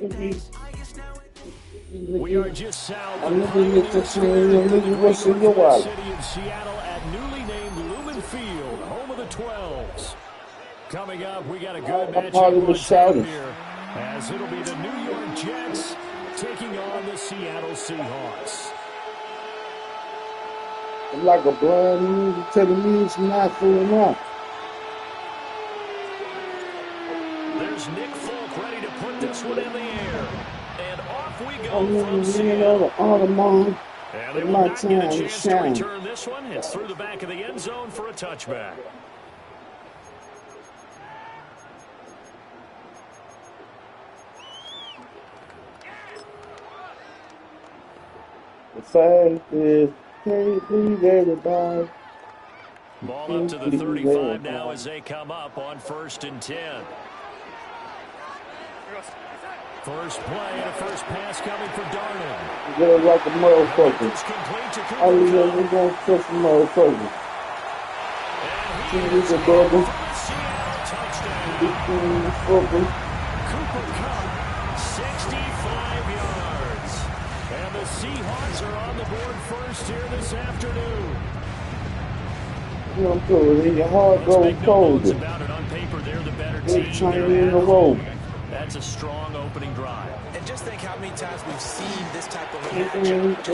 We are just south of I'm looking at this thing, I'm looking what's in your the wallet. city of Seattle at newly named Lumen Field, home of the 12s. Coming up, we got a good matchup on tap here, as it'll be the New York Jets taking on the Seattle Seahawks. I'm like a blind man telling me it's not for enough. There's Nick Folk ready to put this one in the air. And off we go I'm from looking Seattle. at Audemars. And they will not get a chance to return this one. It's through the back of the end zone for a touchback. The fact is, can't believe everybody. Ball up to the 35 now as they come up on 1st and 10. First play and a first pass coming for Darnold. They're like a motherfucker. I was going to touch the motherfucker. He's a brother. Cooper Kupp, 65 yards. And the Seahawks are on the board first here this afternoon. I'm good. Your heart goes cold. About it on paper, they're the better team. In the road. That's a strong opening drive. And just think how many times we've seen this type of better team at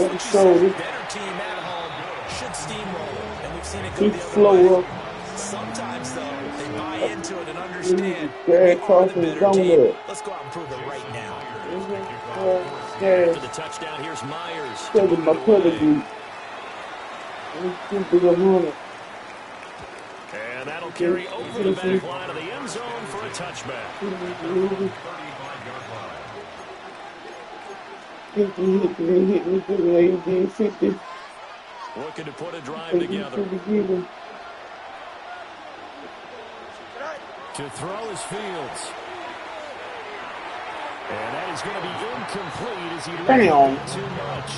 home should steamroll, and we've seen it go the other way. Sometimes, though, they buy into it and understand we are the better team. Let's go out and prove it right now. After the touchdown, here's Myers. And that'll carry over the back line of the end zone for a touchback. Looking to put a drive together. To throw is Fields. And that is going to be incomplete as he left too much.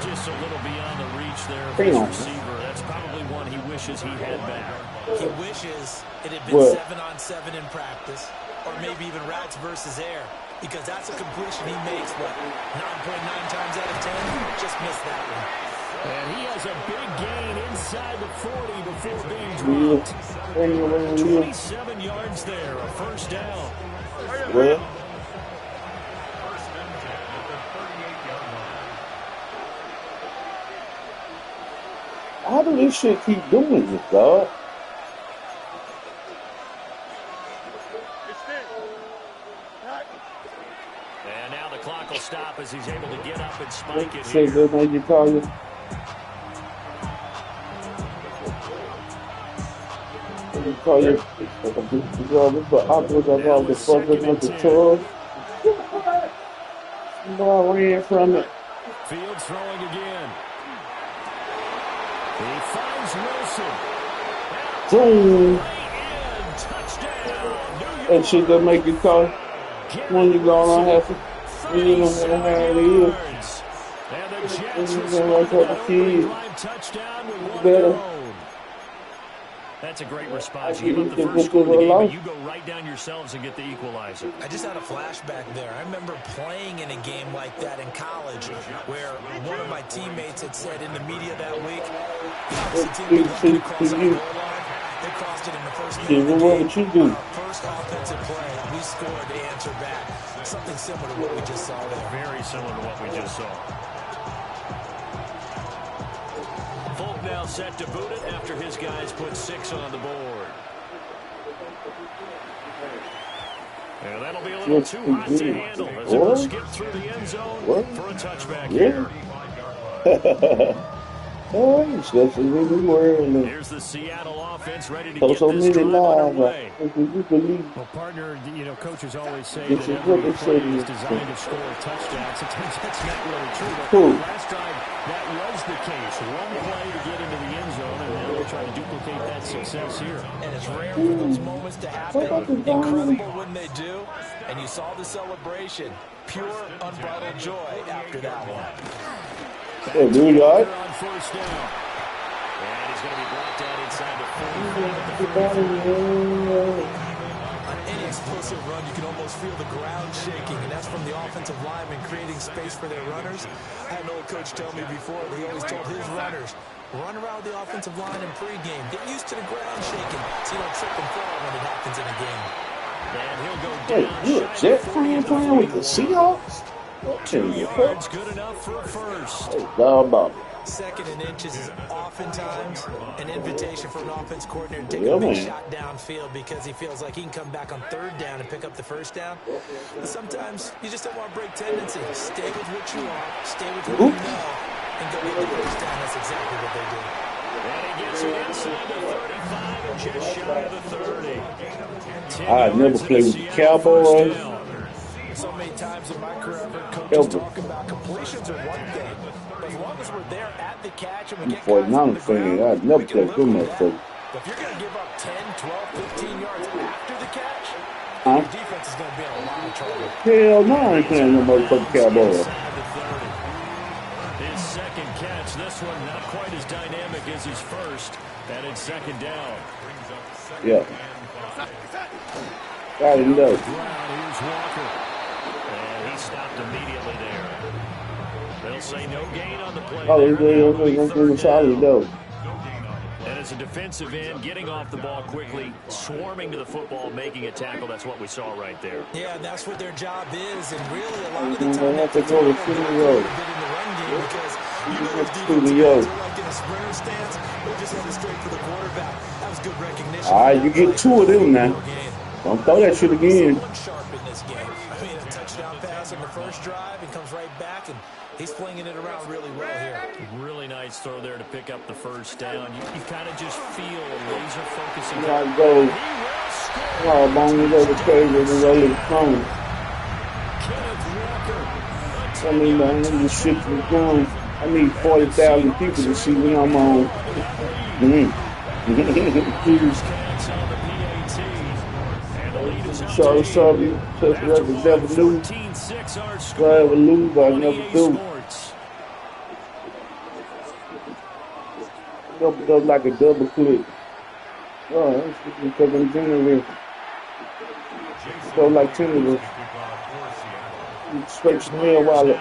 Just a little beyond the reach there of his receiver. That's probably one he wishes he had back. He wishes it had been 7-on-7 in practice, or maybe even routes versus air, because that's a completion he makes, 9.9 times out of 10? Just missed that one. And he has a big gain inside the 40 before being dropped. 27 yards there, a first down. How do this shit keep doing this, dog? And now the clock will stop as he's able to get up and spike it here. Say that you call you. Call you. I ran from it. Fields throwing again. He finds Wilson. Boom. And she gonna make you call when you going on half it. You don't want to have it is. And the Jets respond to that opening touchdown with one better. own. That's a great response. You give up the first score of the game, but you go right down yourselves and get the equalizer. I just had a flashback there. I remember playing in a game like that in college where one of my teammates had said in the media that week, the team crossed the goal line. They crossed it in the first game of the game. First offensive play, we scored, they answered back. Something similar to what we just saw there. Very similar to what we just saw. Folk now set to boot it after his guys put 6 on the board. And that'll be a little too hot to handle as it will skip through the end zone for a touchback here. Here's the Seattle offense ready to get this drive underway. Well, partner, coaches always say that every play is designed to score a touchdown. Sometimes that's not really true. But last drive, that was the case. One play to get into the end zone, and now they're trying to duplicate that success here. And it's rare for those moments to happen. Incredible when they do. And you saw the celebration. Pure, unbridled joy after that one. Hey, do you got it? On first down. And he's going to be brought down inside the 40. On any explosive run, you can almost feel the ground shaking, and that's from the offensive linemen creating space for their runners. I had an old coach tell me before that he always told his runners, run around the offensive line in pregame. Get used to the ground shaking so you don't trip and fall when it happens in a game. And he'll go down. Wait, you a Jet fan playing with the Seahawks? Yards good enough for a first. About it. 2nd and inches is oftentimes an invitation for an offense coordinator to take a big shot downfield because he feels like he can come back on 3rd down and pick up the 1st down. But sometimes you just don't want to break tendency. Stay with what you are, stay with what you know, and go get the 1st down. That's exactly what they did. And he gets it inside the 35 and just shy of the 30. I never played with the Cowboys. So many times in my career, I've heard coaches talk about completions are one thing. But as long as we're there at the catch and we get guys on the ground, I'd never play with them. But if you're going to give up 10, 12, 15 yards after the catch, your defense is going to be in a lot of trouble. Hell no, I ain't playing no motherfucking Cowboys. His 2nd catch, this one not quite as dynamic as his first, and it's 2nd down. Yeah. Got him though. Here's Walker. And he stopped immediately there. They'll say no gain on the play. I'm solid though. And as a defensive end, getting off the ball quickly, swarming to the football, making a tackle. That's what we saw right there. Yeah, and that's what their job is. And really, a lot of the time, they have to go to the road. Because you know those defensive ends are like in a sprinter stance. They're just headed straight for the quarterback. That was good recognition. All right, you get 2 of them now. Don't throw that shit again. Sharp in this game. I mean, a touchdown pass on the first drive and comes right back, and he's flinging it around really well here. Really nice throw there to pick up the 1st down. You kind of just feel a laser focusing. I go. Oh, long as over crazy and roll the phone. I mean, man, this shit is going. I need 40,000 people to see when I'm on. Sorry, touch record, never lose. Try to lose, but I never do. Double up like a double click. Oh, that's because I'm generous. So like 10 of us. Straight Chanel wallet.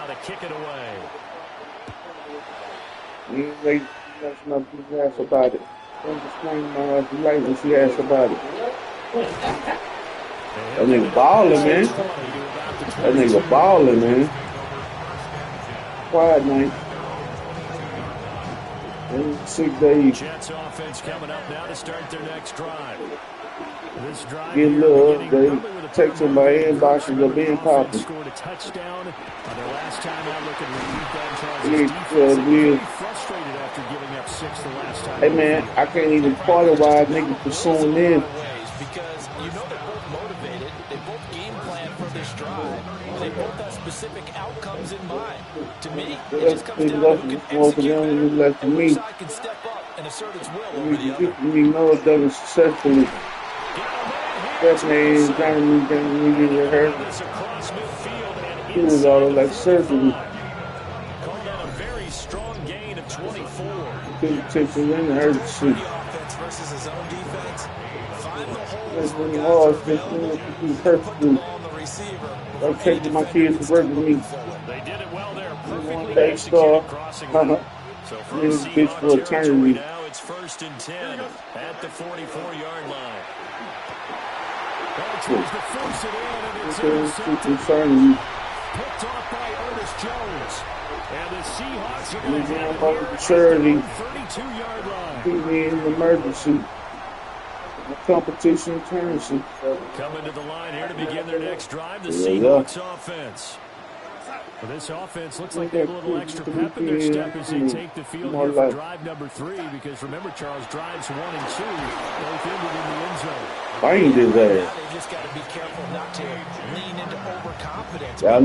That's not she asked about it. Don't explain my life right when she asked about it. That nigga ballin', man. That nigga ballin', man. Quiet night. 6 days. Jets offense coming up now to start their next drive. This drive get love, they text in my inbox and they're being popping. Scored a touchdown on their last time out looking to relieve that frustrated after giving up 6 the last time. Hey man, I can't even party while niggas pursuing in. Because you know they're both motivated, they both game plan for this drive, they both have specific outcomes in mind. To me, it just comes down to who can execute, and which side can step up and assert its will over the other. You know it done successfully. Definitely ain't trying to get hurt. He was all like surgery. Called that a very strong gain of 24. Couldn't take him in the hurt shit. Offense versus his own defense. Find the holes. That's really hard. It's perfectly. I'm taking my kids to work with me. They did it well there. Perfectly Day star. So for this bitch for eternity. Now it's 1st and 10 at the 44-yard line. Tries to force it in, and it's intercepted. Picked off by Ernest Jones. And the Seahawks are going to get the charity 32-yard line. Beat me in the emergency. Competition currency. Coming to the line here to begin their next drive, the Seahawks offense. For this offense, looks like they have a little extra pep in their step as they take the field here for drive number 3. Because remember, Charles, drives 1 and 2 both ended in the end zone. Banged his ass. They just got to be careful not to lean into overconfidence. Y'all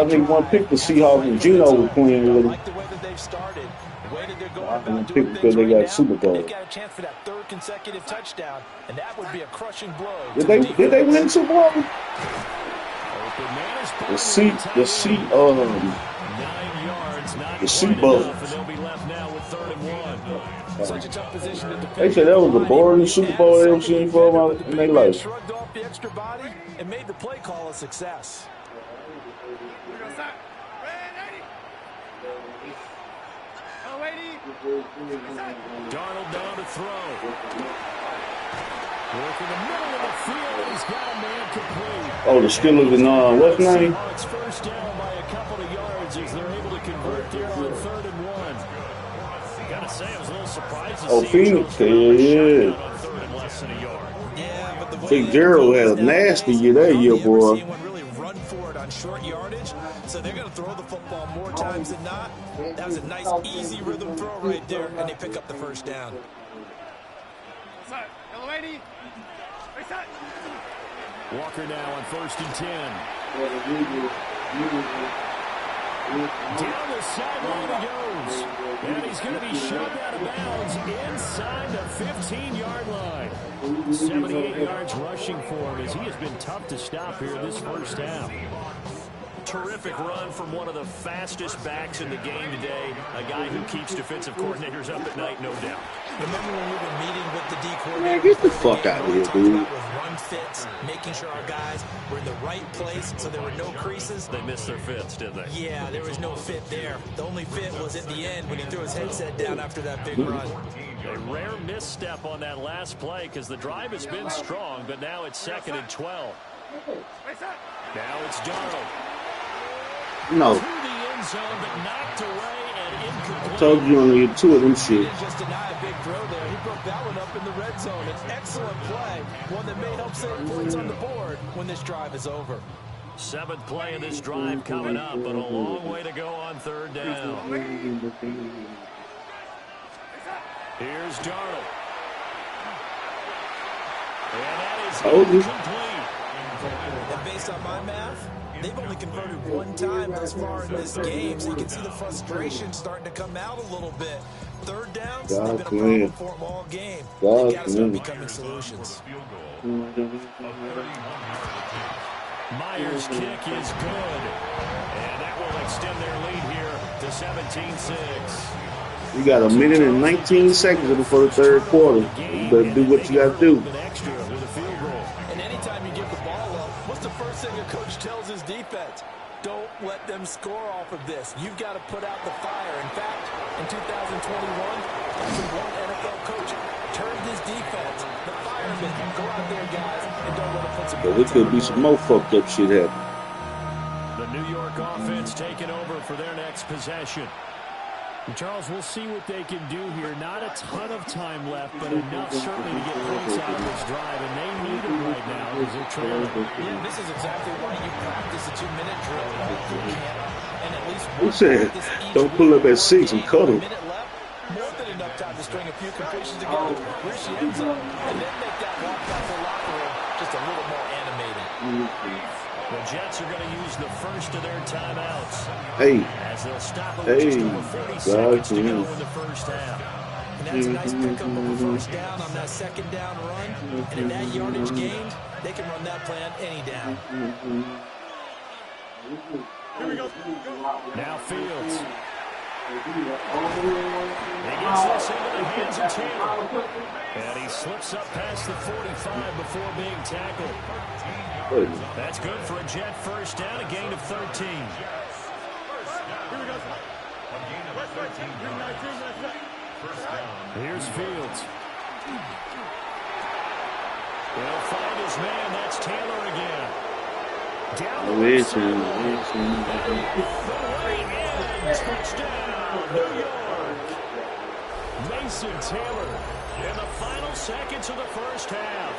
niggas want to pick the Seahawks and Geno was playing with them. Like the way that they've started, the way that they're going about doing things because they got Super Bowl. They've got a chance for that 3rd consecutive touchdown, and that would be a crushing blow. Did they win Super Bowl? The Seabugs. They said that was the boringest Super Bowl they ever seen in their life. Shrugged off the extra body and made the play call a success. Darnold down to throw. Working the middle of the field, and he's got a man complete. Oh, the Steelers and what's his name? It's first down by a couple of yards as they're able to convert there on 3rd and 1. Gotta say, I was a little surprised to see Phoenix, yeah. yeah. On 3rd and less than a yard. Yeah, but the way Fitzgerald had a nasty year that year, boy. Really run for it on short yardage, so they're going to throw the football more times than not. That was a nice, easy rhythm throw right there, and they pick up the first down. Walker now on 1st and 10. Down the sideline he goes. And he's going to be shoved out of bounds inside the 15-yard line. 78 yards rushing for him as he has been tough to stop here this first half. Terrific run from one of the fastest backs in the game today. A guy who keeps defensive coordinators up at night, no doubt. Remember when we were meeting with the D coordinator? Man, get the fuck out of here, dude. Run fits, making sure our guys were in the right place so there were no creases. They missed their fits, didn't they? Yeah, there was no fit there. The only fit was at the end when he threw his headset down after that big run. A rare misstep on that last play because the drive has been strong, but now it's 2nd and 12. Now it's Darnold. No. To the end zone, but knocked away and incomplete. I told you only get 2 of them shit. Just deny a big throw there. He broke that one up in the red zone. An excellent play, one that may help save points on the board when this drive is over. 7th play of this drive coming up, but a long way to go on 3rd down. Here's Darnold. And that is incomplete. And based on my math, they've only converted one time thus far in this game, so you can see the frustration starting to come out a little bit. 3rd downs, they've been a problem for them all game. They got to start becoming solutions. Myers' kick is good, and that will extend their lead here to 17-6. You got 1 minute and 19 seconds before the 3rd quarter. You better do what you got to do. And anytime you give the ball up, what's the first thing a coach tells his defense? Don't let them score off of this. You've got to put out the fire. In fact, in 2021, one NFL coach turned his defense, the firemen, go out there, guys, and don't let them put some. But there could be some more fucked up shit happening. The New York offense taking over for their next possession. And Charles, we'll see what they can do here. Not a ton of time left, but enough certainly to get points out of this drive, and they need it right now as they're trailing. Yeah, this is exactly why you practice a 2-minute drill and at least Who said, don't pull up at 6 and cut them? More than enough time to string a few completions together, reach the end zone, and then make that walk back to the locker room just a little more animated. The Jets are going to use the first of their timeouts. Hey. As they'll stop it with just over 40 seconds to go in the first half. And that's a nice pickup of a first down on that 2nd down run. And in that yardage gained, they can run that plan any down. Here we go. Now Fields. He gets this into the hands of Taylor. And he slips up past the 45 before being tackled. That's good for a Jet first down, a gain of 13. Here's Fields. He'll find his man. That's Taylor again. Down the way touchdown, New York. Mason Taylor in the final seconds of the first half.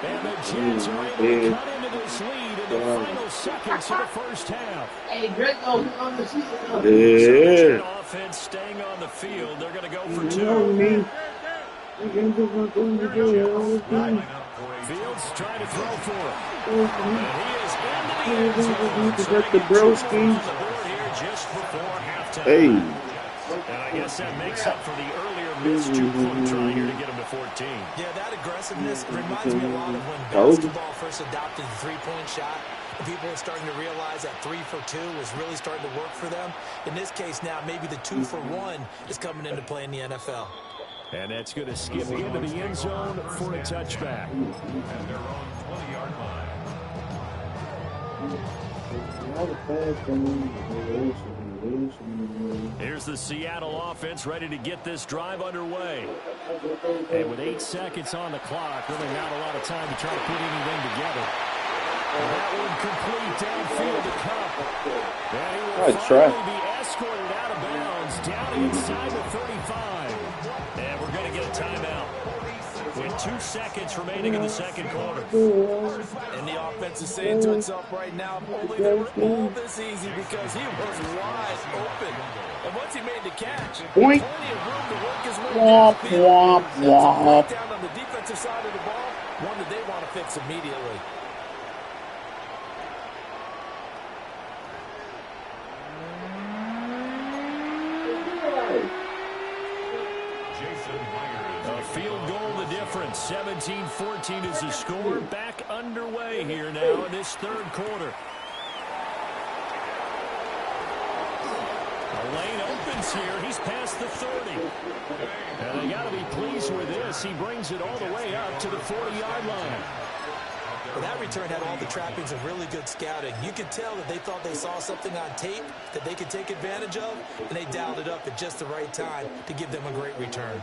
And the Jets are able to cut into this lead in the final seconds of the first half. Hey, Greg, on the season. Yeah. So offense staying on the field. They're going to go for 2. Fields trying to throw for it. And he is into the end zone. Just before halftime. Hey. And I guess that makes up for the earlier missed 2-point try here to get him to 14. Yeah, that aggressiveness reminds me a lot of when basketball first adopted the three-point shot. And people are starting to realize that 3 for 2 is really starting to work for them. In this case now, maybe the 2 for 1 is coming into play in the NFL. And that's going to skip into the end zone for a touchback. 20-yard line. Here's the Seattle offense ready to get this drive underway. And with 8 seconds on the clock, really not a lot of time to try to put anything together. And that one complete downfield to Cup. And he will finally be escorted out of bounds down inside the 35. And we're going to get a timeout with 2 seconds remaining in the second quarter. And the offense is saying to itself right now, only they were all this easy because he was wide open. And once he made the catch, plenty of room to work his way downfield. That's a breakdown on the defensive side of the ball, one that they want to fix immediately. A field goal the difference. 17-14 is the score. Back underway here now in this third quarter. The lane opens here. He's past the 30. And they got to be pleased with this. He brings it all the way up to the 40-yard line. Well, that return had all the trappings of really good scouting. You could tell that they thought they saw something on tape that they could take advantage of, and they dialed it up at just the right time to give them a great return.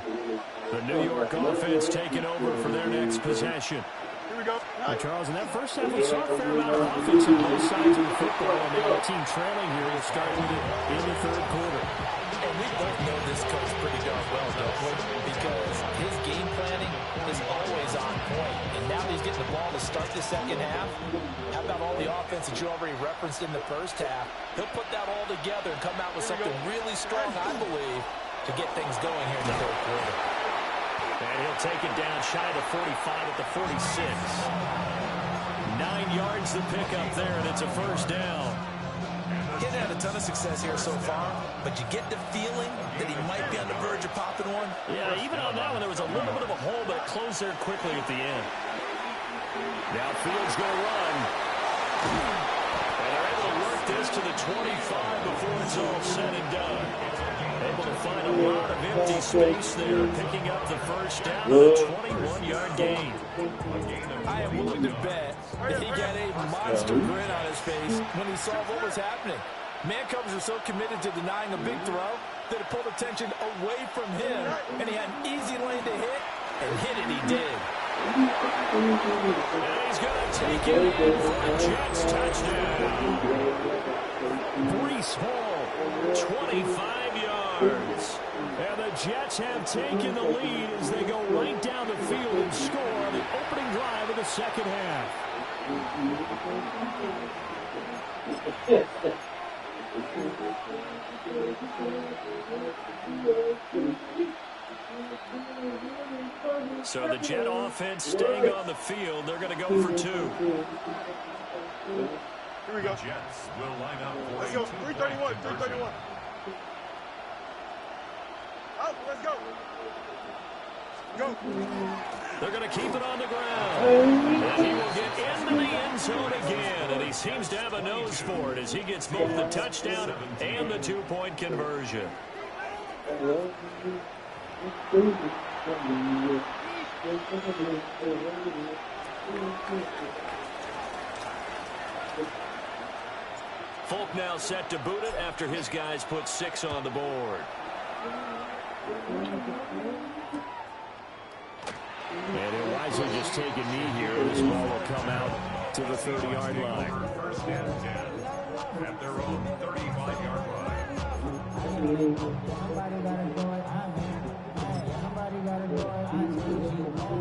The New York offense taking over for their next possession. Here we go. Charles, in that first half, we saw a fair amount of offense on both sides of the football, and now the team trailing here will start with it in the third quarter. And we both know this coach pretty darn well, don't we? Because his game planning is always on point. And now he's getting the ball to start the second half. How about all the offense that you already referenced in the first half? He'll put that all together and come out with something really strong, I believe, to get things going here in the third quarter. And he'll take it down shy of the 45 at the 46. 9 yards to pick up there, and it's a first down. He hasn't had a ton of success here so far, but you get the feeling that he might be on the verge of popping one. Yeah, even on that one, there was a little bit of a hole, but it closed there quickly at the end. Now Fields going to run. And they're able to work this to the 25 before it's all said and done. Able to find a lot of empty space there, picking up the first down and a 21-yard gain. I am willing to bet that he got a monster grin on his face when he saw what was happening. Man-covers are so committed to denying a big throw that it pulled attention away from him, and he had an easy lane to hit, and hit it he did. And he's going to take it in for a Jets touchdown. Breece Hall, 25 yards. And the Jets have taken the lead as they go right down the field and score on the opening drive of the second half. So the Jet offense staying on the field. They're going to go for 2. Here we go. Jets will line up for Let's go. 331. 331. Out. Let's go. Go. They're going to keep it on the ground. And he will get into the end zone again. And he seems to have a nose for it as he gets both the touchdown and the 2-point conversion. Folk now set to boot it after his guys put 6 on the board. And he'll wisely just take a knee here. This ball will come out to the 30-yard line. First and 10 at their own 35-yard line.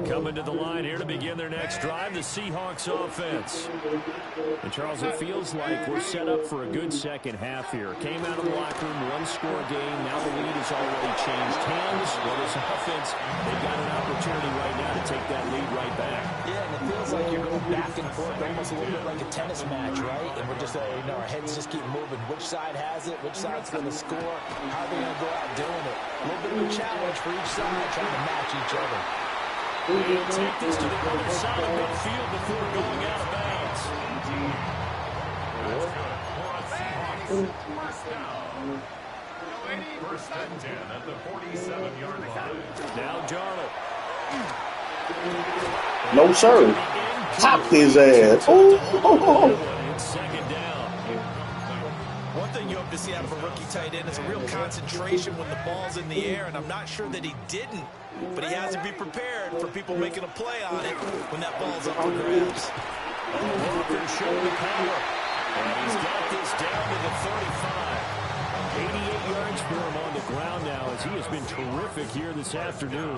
Coming to the line here to begin their next drive, the Seahawks offense. And Charles, it feels like we're set up for a good second half here. Came out of the locker room, 1-score game. Now the lead has already changed hands. Well, this offense, they've got an opportunity right now to take that lead right back. Yeah, and it feels like you're going back and forth, almost a little bit like a tennis match, right? And we're just, our heads just keep moving. Which side has it? Which side's going to score? How are they going to go out doing it? A little bit of a challenge for each side, trying to match each other. He'll take this to the other side of midfield before going out of bounds. First and 10 at the 47-yard line. Now Darnold. No, sir. Top his ass. Oh. Second down. One thing you hope to see out of a rookie tight end is a real concentration when the ball's in the air, and I'm not sure that he didn't, but he has to be prepared for people making a play on it when that ball's up for grabs. Walker showing the power, and he's got this down to the 35. 88 yards for him on the ground now, as he has been terrific here this afternoon.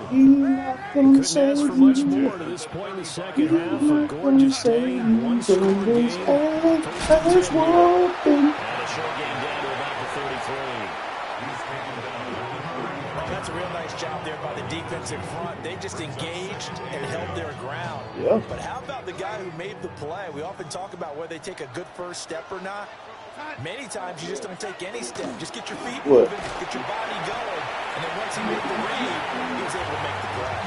Couldn't ask for much more to this point in the second half. A gorgeous day, one-score game. First and 10 here. And a short game down to about the 33. Well, that's a real nice job there by the defensive front. They just engaged and held their ground. Yeah. But how about the guy who made the play? We often talk about whether they take a good first step or not. Many times you just don't take any step. Just get your feet moving, get your body going, and then once he made the read, he was able to make the play.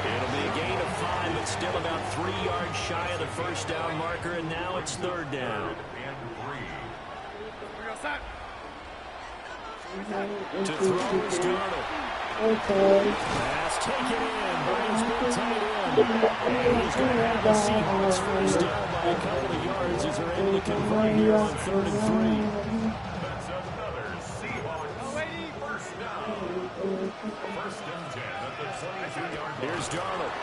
It'll be a gain of 5, but still about 3 yards shy of the first down marker, and now it's third down. To throw is Darnold. Pass taken in by his big tight end. And he's going to have the Seahawks first down by a couple of yards as they're able to convert here on 3rd and 3. That's another Seahawks first down. First and 10 at the 22-yard line. Here's Darnold.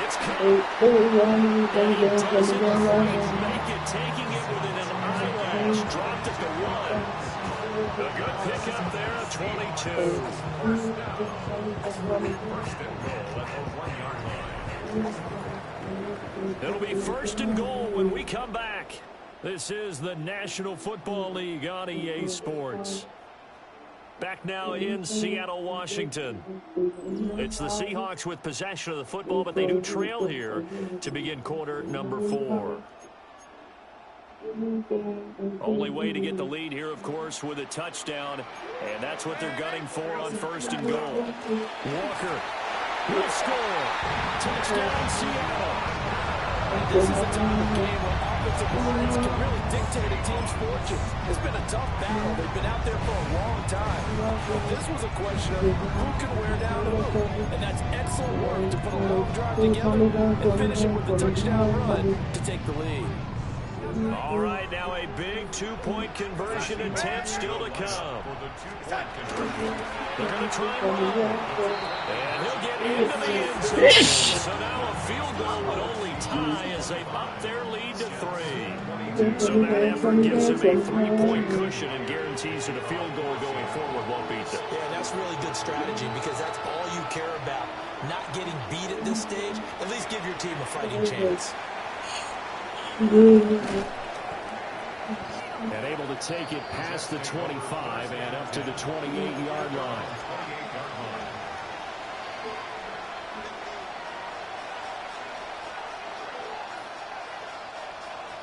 It's caught. He doesn't quite make it, taking it within an eyelash. Dropped at the 1. A good pickup there at 22. First and goal at the 1-yard line. It'll be first and goal when we come back. This is the National Football League on EA Sports. Back now in Seattle, Washington. It's the Seahawks with possession of the football, but they do trail here to begin quarter number 4. Only way to get the lead here, of course, with a touchdown, and that's what they're gunning for on first and goal. Walker will score. Touchdown, Seattle. This is the time of game where offensive lines can really dictate a team's fortunes. It's been a tough battle. They've been out there for a long time. But this was a question of who can wear down who. And that's excellent work to put a long drive together and finish it with a touchdown run to take the lead. All right, now a big two-point conversion attempt still to come. They're going to try one. And he'll get into the end zone. So now a field goal would only tie as they up their lead to 3. So that effort gives them a 3-point cushion and guarantees that a field goal going forward won't beat them. Yeah, that's really good strategy because that's all you care about. Not getting beat at this stage. At least give your team a fighting chance. And able to take it past the 25 and up to the 28-yard line.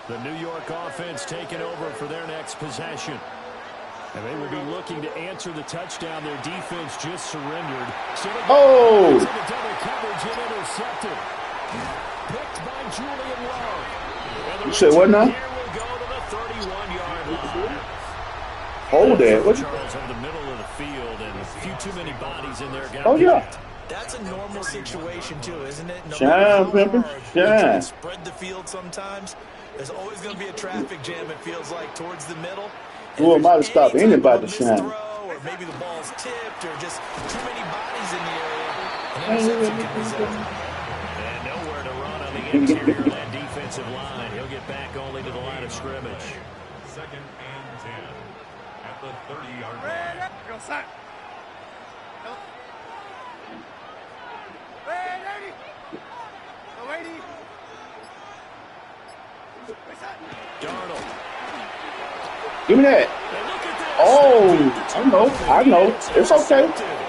The New York offense taking over for their next possession. And they will be looking to answer the touchdown. Their defense just surrendered. So into double coverage and intercepted. Picked by Julian Love. You said what now? Hold that. What? Charles over the middle of the field and a few too many bodies in there. Oh, yeah. That's a normal situation, too, isn't it? No Shine, Pimper. Shine. Spread the field sometimes. There's always going to be a traffic jam, it feels like, towards the middle. Who am I to stop anybody to shine? Or maybe the ball's tipped or just too many bodies in the area. An interception can result. And nowhere to run on the interior of that defensive line. He'll get back only to the line of scrimmage. Second and 10 at the 30-yard line. Go sack. Darnold. Give me that. Oh, I know. It's okay.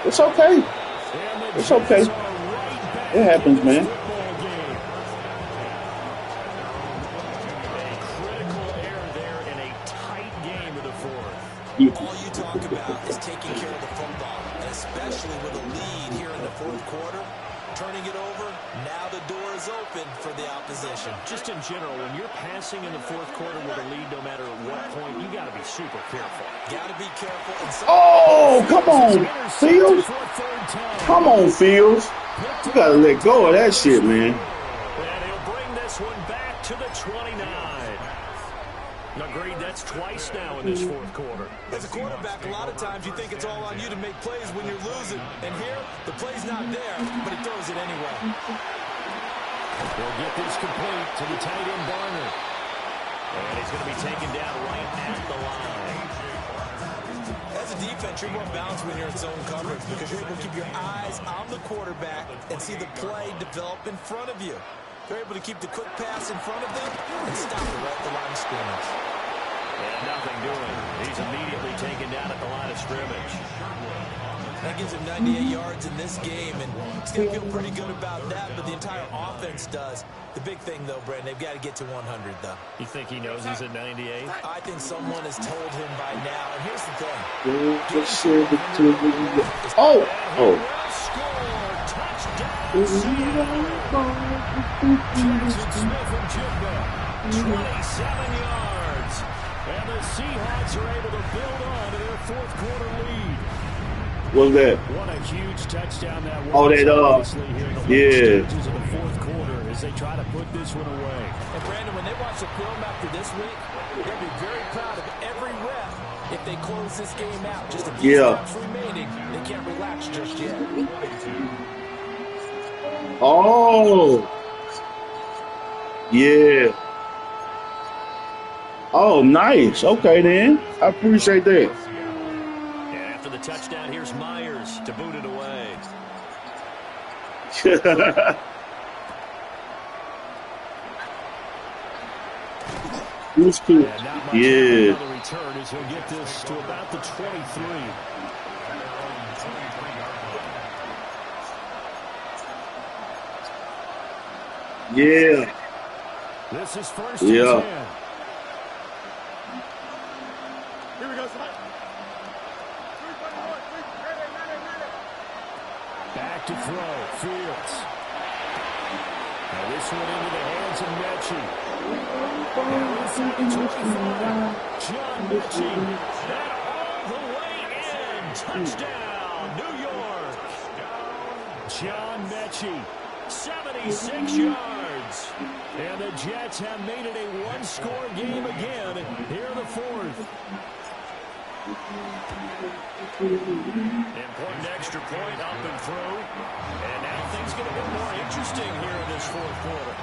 It's okay. It's okay. It happens, man. A critical error there in a tight game of the fourth. All you talk about is taking care of the football, and especially with a lead here in the fourth quarter. turning it over. Now the door is open for the opposition. Just in general, when you're passing in the fourth quarter with a lead, no matter at what point, you got to be super careful. Got to be careful. Oh, come on, Fields. Come on, Fields. You got to let go of that shit, man. And he'll bring this one back to the 29. Agreed, that's twice now in this fourth quarter. As a quarterback, a lot of times you think it's all on you to make plays when you're losing. And here, the play's not there, but he throws it anyway. They'll get this complete to the tight end, Barner. And he's going to be taken down right at the line. As a defense, you're more balanced when you're in zone coverage because you're able to keep your eyes on the quarterback and see the play develop in front of you. They're able to keep the quick pass in front of them and stop it right at the line of scrimmage. And nothing doing. He's immediately taken down at the line of scrimmage. That gives him 98 yards in this game, and he's going to feel pretty good about that, but the entire offense does. The big thing, though, Brandon, they've got to get to 100, though. You think he knows he's at 98? I think someone has told him by now, and here's the thing. Oh! Jackson Smith from Jimbo, 27 yards. And the Seahawks are able to build on to their fourth quarter lead. What's that? What a huge touchdown that was. Oh, that yeah. Stages of the fourth quarter as they try to put this one away. And Brandon, when they watch the film after this week, they'll be very proud of every rep if they close this game out. Just a few snaps remaining. They can't relax just yet. Oh. Yeah. Oh, nice. Okay, then. I appreciate that. And after the touchdown, here's Myers to boot it away. Who's cool? Yeah. The return is he'll get this to about the 23. Yeah. This is first and 10. Here we go, son. Back to throw. Fields. Now this one into the hands of Mechie. John Mechie. That all the way in. Touchdown, New York. John Mechie. 76 yards. And the Jets have made it a one-score game again here in the fourth. Important extra point up and through. And now things get a bit more interesting here in this fourth quarter.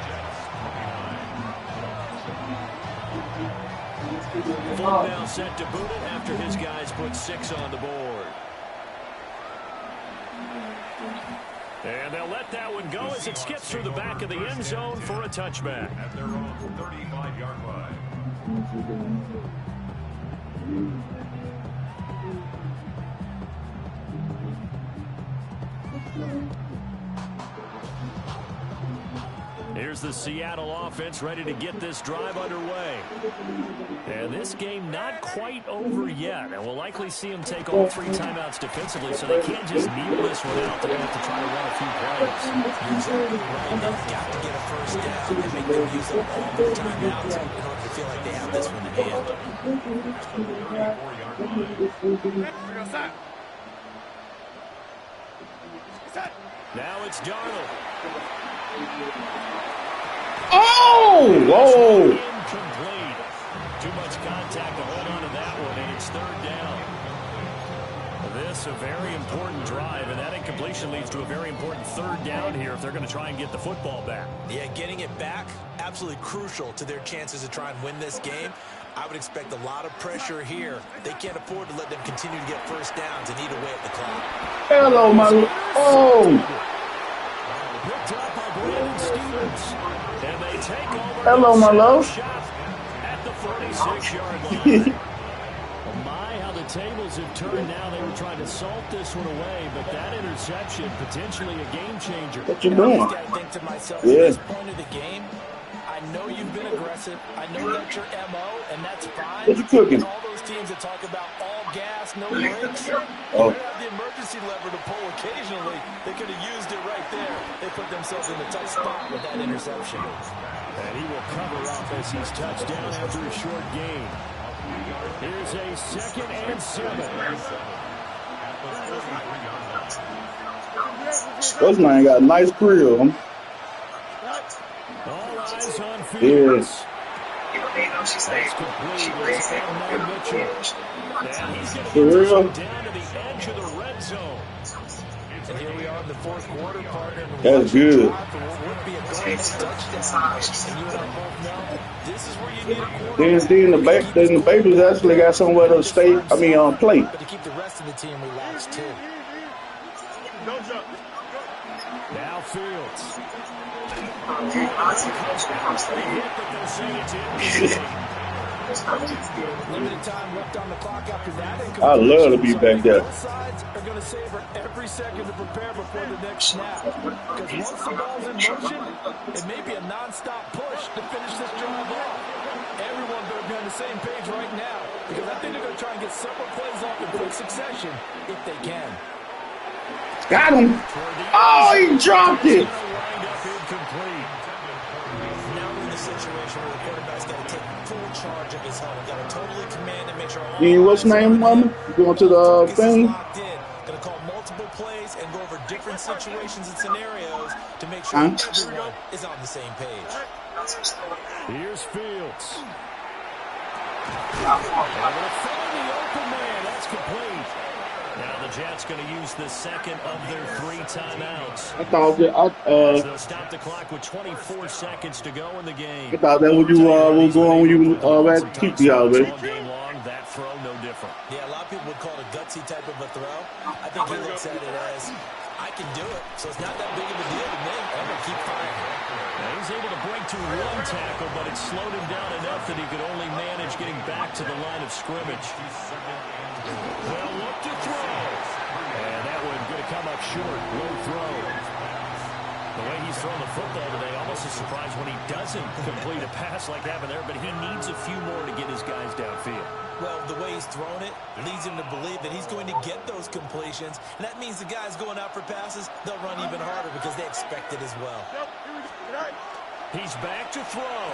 Full now set to boot it after his guys put 6 on the board. And they'll let that one go as it skips through the back of the end zone for a touchback. At their own 35-yard line. Here's the Seattle offense ready to get this drive underway. And this game not quite over yet. And we'll likely see them take all 3 timeouts defensively, so they can't just kneel this one out. They're going to have to try to run a few plays. You're exactly right. They've got to get a first down and make them use up all their timeouts in order to feel like they have this one in hand. Now it's Darnold. Oh! Whoa! Incomplete. Too much contact to hold on to that one, and it's third down. This a very important drive, and that incompletion leads to a very important third down here if they're going to try and get the football back. Yeah, getting it back, absolutely crucial to their chances to try and win this game. I would expect a lot of pressure here. They can't afford to let them continue to get first downs and eat away at the clock. Hello, my... Oh! Picked up by Brandon Stevens. And they take over. Hello, my love. At the 46-yard line. Oh my, how the tables have turned now. They were trying to salt this one away, but that interception, potentially a game changer. What you doing? I got to think to myself, at this point of the game, I I know you've been aggressive. I know that's your MO, and that's fine. What you cooking? All those teams that talk about all gas, no brakes, Oh. they have the emergency lever to pull occasionally. They could have used it right there. They put themselves in a tough spot with that interception. And he will cover up as he's touched down after a short gain. Here's a 2nd and 7. This man got a nice grill. All eyes on Fields. That's complete. It's Aaron Mitchell. And he's going to get this one down to the edge of the red zone. And here we are in the 4th quarter, partner. That's good. Then the Babers actually got somewhere to stay. Play. But to keep the rest of the team relaxed too. Now Fields. Limited time left on the clock after that. I love to be back there. Both sides are going to savor every second to prepare before the next snap. Because once the ball's in motion, it may be a non-stop push to finish this drive off. Everyone better be on the same page right now, because I think they're going to try and get several plays off in quick succession if they can. Got him. Oh, he dropped it. Now we're in a situation where the quarterback's got to take full charge of his helmet. Got to totally command and make sure all what's the name, mama? You going to the thing? Going to call multiple plays and go over different situations and scenarios to make sure everyone is on the same page. Here's Fields. Able to find the open man. That's complete. Now the Jets going to use the 2nd of their 3 timeouts. I thought they'll stop the clock with 24 seconds to go in the game. I thought that what you was going when you had to keep the out, baby. All game long, that throw no different. Yeah, a lot of people would call it a gutsy type of a throw. I think he looks at it as, I can do it, so it's not that big of a deal to me. I'm going to keep firing. Now he's able to break to 1 tackle, but it slowed him down enough that he could only manage getting back to the line of scrimmage. Well, look to throw. And that one going to come up short. Low throw. The way he's throwing the football today, almost a surprise when he doesn't complete a pass like happened there, but he needs a few more to get his guys downfield. Well, the way he's thrown it leads him to believe that he's going to get those completions. And that means the guys going out for passes, they'll run even harder because they expect it as well. He's back to throw.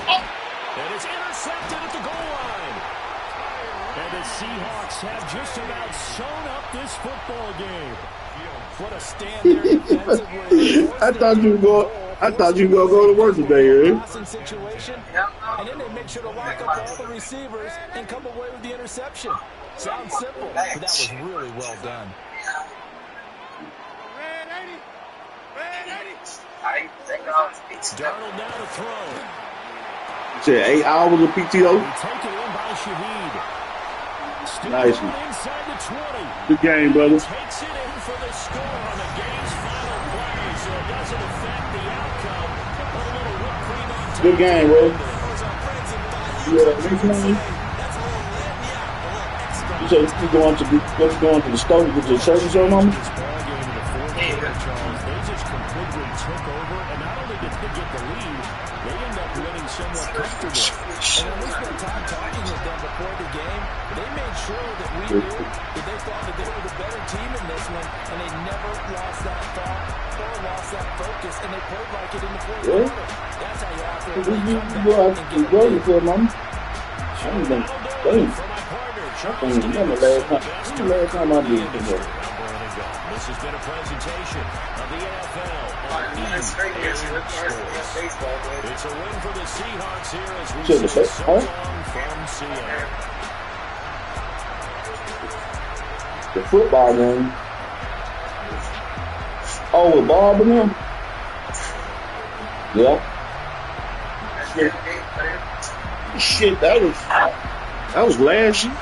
And it's intercepted at the goal line. And the Seahawks have just about sewn up this football game. What a stand there defensively. I thought you were going to go to work today, eh? Situation, and then they make sure to lock up all the receivers and come away with the interception. Sounds simple, but that was really well done. Darnold now to throw. You said 8 hours of PTO? Taken in by Shaheed. Nice. Inside the 20. Good game, brother. Takes it in for the score on the game's final play, so it doesn't affect the outcome. Put a little whipped cream on top. Good game, bro. You said you're going to the store to get your shirt or something, mama? They just completely took over, and not only did they get the lead, they end up winning somewhat comfortable. And when we spent time talking with them before the game, they made sure that we knew that they thought that they were the better team in this one, and they never lost that thought or lost that focus, and they played like it in the 4th quarter. That's how you have to come back and get the lead. Last time I did it. This has been a presentation of the NFL on EA Sports. It's a win for the Seahawks here as we see so long from Seattle. The football game. Oh, with Bob and him? Yeah. Shit, that was last year.